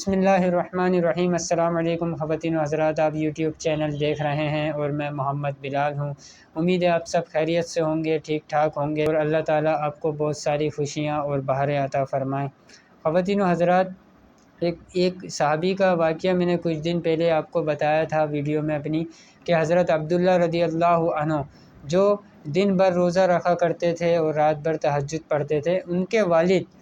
بسم اللہ الرحمن الرحیم۔ السلام علیکم خواتین و حضرات، آپ یوٹیوب چینل دیکھ رہے ہیں اور میں محمد بلال ہوں۔ امید ہے آپ سب خیریت سے ہوں گے، ٹھیک ٹھاک ہوں گے اور اللہ تعالیٰ آپ کو بہت ساری خوشیاں اور بہاریں عطا فرمائیں۔ خواتین و حضرات، ایک صحابی کا واقعہ میں نے کچھ دن پہلے آپ کو بتایا تھا ویڈیو میں اپنی، کہ حضرت عبداللہ رضی اللہ عنہ جو دن بھر روزہ رکھا کرتے تھے اور رات بھر تہجد پڑھتے تھے، ان کے والد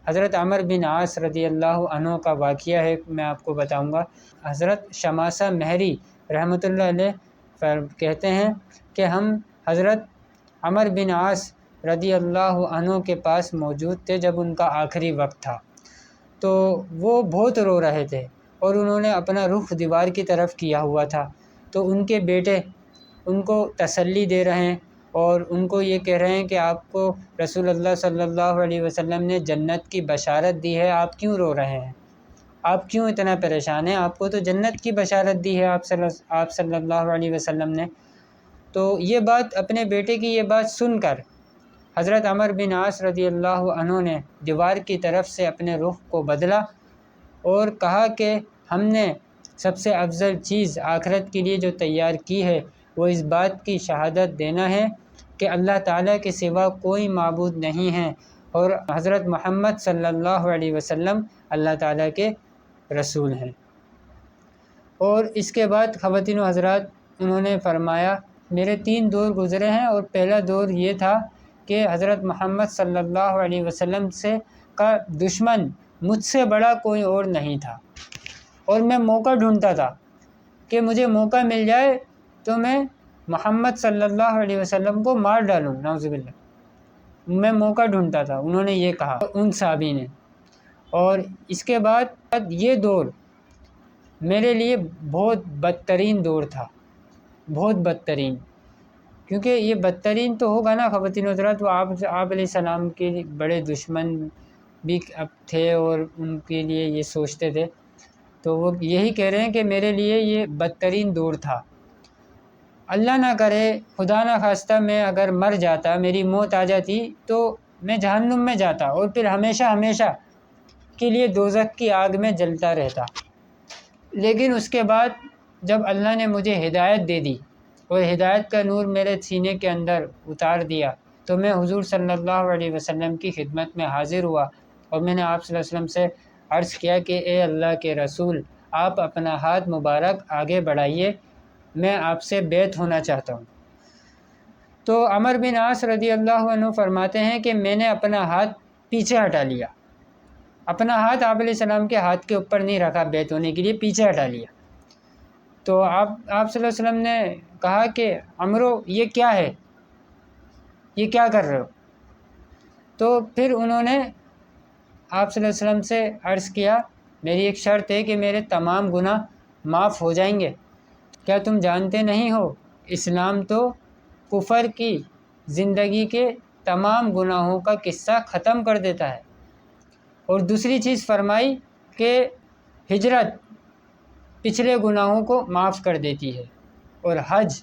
حضرت عمر بن عاص رضی اللہ عنہ کا واقعہ ہے، میں آپ کو بتاؤں گا۔ حضرت شماسہ مہری رحمۃ اللہ علیہ کہتے ہیں کہ ہم حضرت عمر بن عاص رضی اللہ عنہ کے پاس موجود تھے جب ان کا آخری وقت تھا، تو وہ بہت رو رہے تھے اور انہوں نے اپنا رخ دیوار کی طرف کیا ہوا تھا، تو ان کے بیٹے ان کو تسلی دے رہے ہیں اور ان کو یہ کہہ رہے ہیں کہ آپ کو رسول اللہ صلی اللہ علیہ وسلم نے جنت کی بشارت دی ہے، آپ کیوں رو رہے ہیں، آپ کیوں اتنا پریشان ہیں، آپ کو تو جنت کی بشارت دی ہے آپ صلی اللہ علیہ وسلم نے۔ تو یہ بات، اپنے بیٹے کی یہ بات سن کر حضرت عمر بن عاص رضی اللہ عنہ نے دیوار کی طرف سے اپنے رخ کو بدلا اور کہا کہ ہم نے سب سے افضل چیز آخرت کے لیے جو تیار کی ہے وہ اس بات کی شہادت دینا ہے کہ اللہ تعالیٰ کے سوا کوئی معبود نہیں ہے اور حضرت محمد صلی اللہ علیہ وسلم اللہ تعالیٰ کے رسول ہیں۔ اور اس کے بعد خواتین و حضرات، انہوں نے فرمایا میرے 3 دور گزرے ہیں اور پہلا دور یہ تھا کہ حضرت محمد صلی اللہ علیہ وسلم کا دشمن مجھ سے بڑا کوئی اور نہیں تھا، اور میں موقع ڈھونڈتا تھا کہ مجھے موقع مل جائے تو میں محمد صلی اللہ علیہ وسلم کو مار ڈالوں، نعوذ باللہ، میں موقع ڈھونڈتا تھا، انہوں نے یہ کہا ان صحابی نے۔ اور اس کے بعد یہ دور میرے لیے بہت بدترین دور تھا، بہت بدترین، کیونکہ یہ بدترین تو ہوگا نا خواتین و حضرات، وہ آپ علیہ السلام کے بڑے دشمن بھی تھے اور ان کے لیے یہ سوچتے تھے، تو وہ یہی کہہ رہے ہیں کہ میرے لیے یہ بدترین دور تھا۔ اللہ نہ کرے، خدا نہ خواستہ میں اگر مر جاتا، میری موت آ جاتی تو میں جہنم میں جاتا اور پھر ہمیشہ ہمیشہ کے لیے دوزخ کی آگ میں جلتا رہتا۔ لیکن اس کے بعد جب اللہ نے مجھے ہدایت دے دی اور ہدایت کا نور میرے سینے کے اندر اتار دیا، تو میں حضور صلی اللہ علیہ وسلم کی خدمت میں حاضر ہوا اور میں نے آپ صلی اللہ علیہ وسلم سے عرض کیا کہ اے اللہ کے رسول، آپ اپنا ہاتھ مبارک آگے بڑھائیے، میں آپ سے بیعت ہونا چاہتا ہوں۔ تو عمر بن عاص رضی اللہ عنہ فرماتے ہیں کہ میں نے اپنا ہاتھ پیچھے ہٹا لیا، اپنا ہاتھ آپ علیہ السلام کے ہاتھ کے اوپر نہیں رکھا، بیعت ہونے کے لیے پیچھے ہٹا لیا۔ تو آپ صلی اللہ علیہ وسلم نے کہا کہ عمرو یہ کیا ہے، یہ کیا کر رہے ہو؟ تو پھر انہوں نے آپ صلی اللہ علیہ وسلم سے عرض کیا میری ایک شرط ہے کہ میرے تمام گناہ معاف ہو جائیں گے۔ کیا تم جانتے نہیں ہو اسلام تو کفر کی زندگی کے تمام گناہوں کا قصہ ختم کر دیتا ہے۔ اور دوسری چیز فرمائی کہ ہجرت پچھلے گناہوں کو معاف کر دیتی ہے اور حج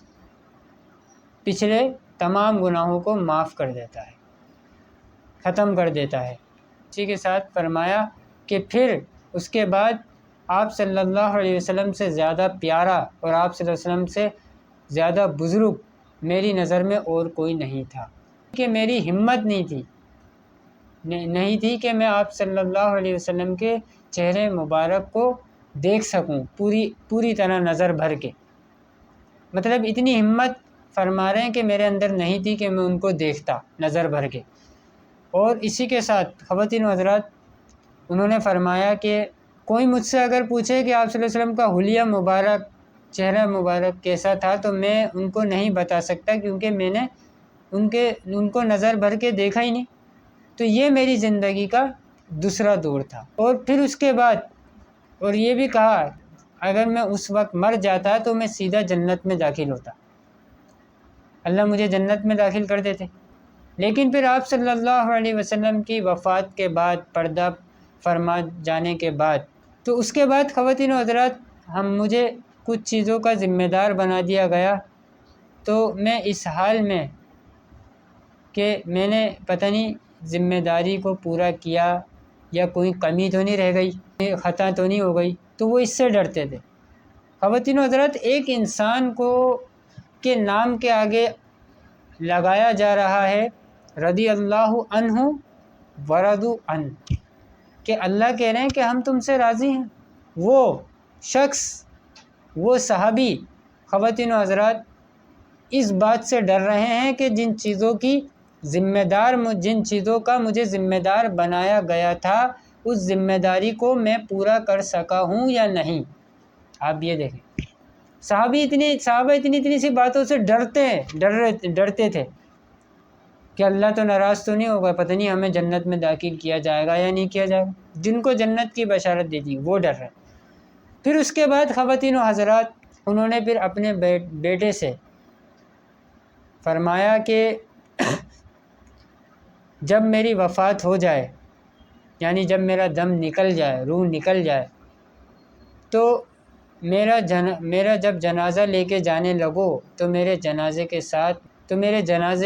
پچھلے تمام گناہوں کو معاف کر دیتا ہے، ختم کر دیتا ہے۔ اسی کے ساتھ فرمایا کہ پھر اس کے بعد آپ صلی اللہ علیہ وسلم سے زیادہ پیارا اور آپ صلی اللہ علیہ وسلم سے زیادہ بزرگ میری نظر میں اور کوئی نہیں تھا، کہ میری ہمت نہیں تھی کہ میں آپ صلی اللہ علیہ وسلم کے چہرے مبارک کو دیکھ سکوں پوری طرح نظر بھر کے، مطلب اتنی ہمت فرما رہے ہیں کہ میرے اندر نہیں تھی کہ میں ان کو دیکھتا نظر بھر کے۔ اور اسی کے ساتھ خواتین و حضرات، انہوں نے فرمایا کہ کوئی مجھ سے اگر پوچھے کہ آپ صلی اللہ علیہ وسلم کا حلیہ مبارک، چہرہ مبارک کیسا تھا، تو میں ان کو نہیں بتا سکتا، کیونکہ میں نے ان کو نظر بھر کے دیکھا ہی نہیں۔ تو یہ میری زندگی کا دوسرا دور تھا۔ اور پھر اس کے بعد اور یہ بھی کہا اگر میں اس وقت مر جاتا تو میں سیدھا جنت میں داخل ہوتا، اللہ مجھے جنت میں داخل کر دیتے۔ لیکن پھر آپ صلی اللہ علیہ وسلم کی وفات کے بعد، پردہ فرما جانے کے بعد، تو اس کے بعد خواتین و حضرات مجھے کچھ چیزوں کا ذمہ دار بنا دیا گیا، تو میں اس حال میں کہ میں نے پتہ نہیں ذمہ داری کو پورا کیا یا کوئی کمی تو نہیں رہ گئی، خطا تو نہیں ہو گئی، تو وہ اس سے ڈرتے تھے۔ خواتین و حضرات، ایک انسان کو کے نام کے آگے لگایا جا رہا ہے رضی اللہ عنہ ورضوا عنہ، کہ اللہ کہہ رہے ہیں کہ ہم تم سے راضی ہیں۔ وہ شخص، وہ صحابی خواتین و حضرات اس بات سے ڈر رہے ہیں کہ جن چیزوں کا مجھے ذمہ دار بنایا گیا تھا، اس ذمہ داری کو میں پورا کر سکا ہوں یا نہیں۔ آپ یہ دیکھیں، صحابہ اتنی سی باتوں سے ڈرتے تھے کہ اللہ تو ناراض تو نہیں ہوگا، پتہ نہیں ہمیں جنت میں داخل کیا جائے گا یا نہیں کیا جائے گا۔ جن کو جنت کی بشارت دے دی وہ ڈر رہے۔ پھر اس کے بعد خواتین و حضرات انہوں نے پھر اپنے بیٹے سے فرمایا کہ جب میری وفات ہو جائے، یعنی جب میرا دم نکل جائے، روح نکل جائے، تو میرا جب جنازہ لے کے جانے لگو تو میرے جنازے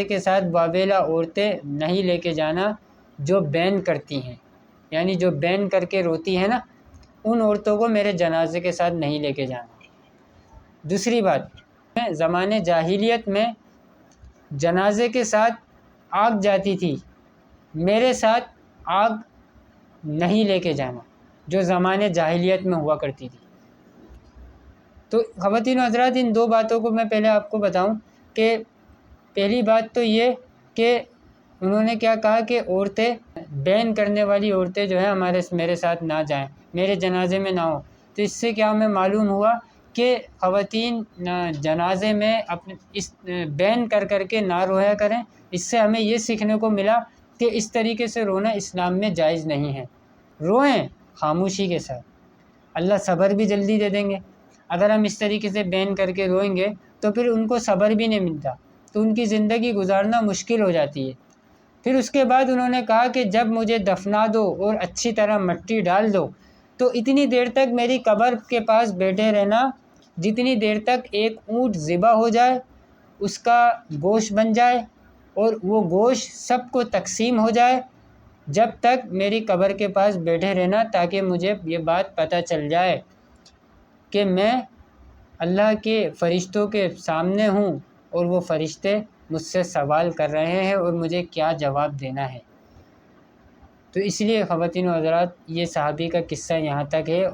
کے ساتھ واویلا عورتیں نہیں لے کے جانا جو بین کرتی ہیں، یعنی جو بین کر کے روتی ہیں نا، ان عورتوں کو میرے جنازے کے ساتھ نہیں لے کے جانا۔ دوسری بات، زمانے جاہلیت میں جنازے کے ساتھ آگ جاتی تھی، میرے ساتھ آگ نہیں لے کے جانا، جو زمانے جاہلیت میں ہوا کرتی تھی۔ تو خواتین و حضرات، ان دو باتوں کو میں پہلے آپ کو بتاؤں کہ پہلی بات تو یہ کہ انہوں نے کیا کہا کہ عورتیں، بین کرنے والی عورتیں جو ہیں میرے ساتھ نہ جائیں، میرے جنازے میں نہ ہوں۔ تو اس سے کیا ہمیں معلوم ہوا کہ خواتین جنازے میں اس بین کر کے نہ رویا کریں۔ اس سے ہمیں یہ سیکھنے کو ملا کہ اس طریقے سے رونا اسلام میں جائز نہیں ہے۔ روئیں خاموشی کے ساتھ، اللہ صبر بھی جلدی دے دیں گے۔ اگر ہم اس طریقے سے بین کر کے روئیں گے تو پھر ان کو صبر بھی نہیں ملتا، تو ان کی زندگی گزارنا مشکل ہو جاتی ہے۔ پھر اس کے بعد انہوں نے کہا کہ جب مجھے دفنا دو اور اچھی طرح مٹی ڈال دو تو اتنی دیر تک میری قبر کے پاس بیٹھے رہنا جتنی دیر تک ایک اونٹ ذبح ہو جائے، اس کا گوشت بن جائے اور وہ گوشت سب کو تقسیم ہو جائے، جب تک میری قبر کے پاس بیٹھے رہنا، تاکہ مجھے یہ بات پتہ چل جائے کہ میں اللہ کے فرشتوں کے سامنے ہوں اور وہ فرشتے مجھ سے سوال کر رہے ہیں اور مجھے کیا جواب دینا ہے۔ تو اس لیے خواتین و حضرات، یہ صحابی کا قصہ یہاں تک ہے۔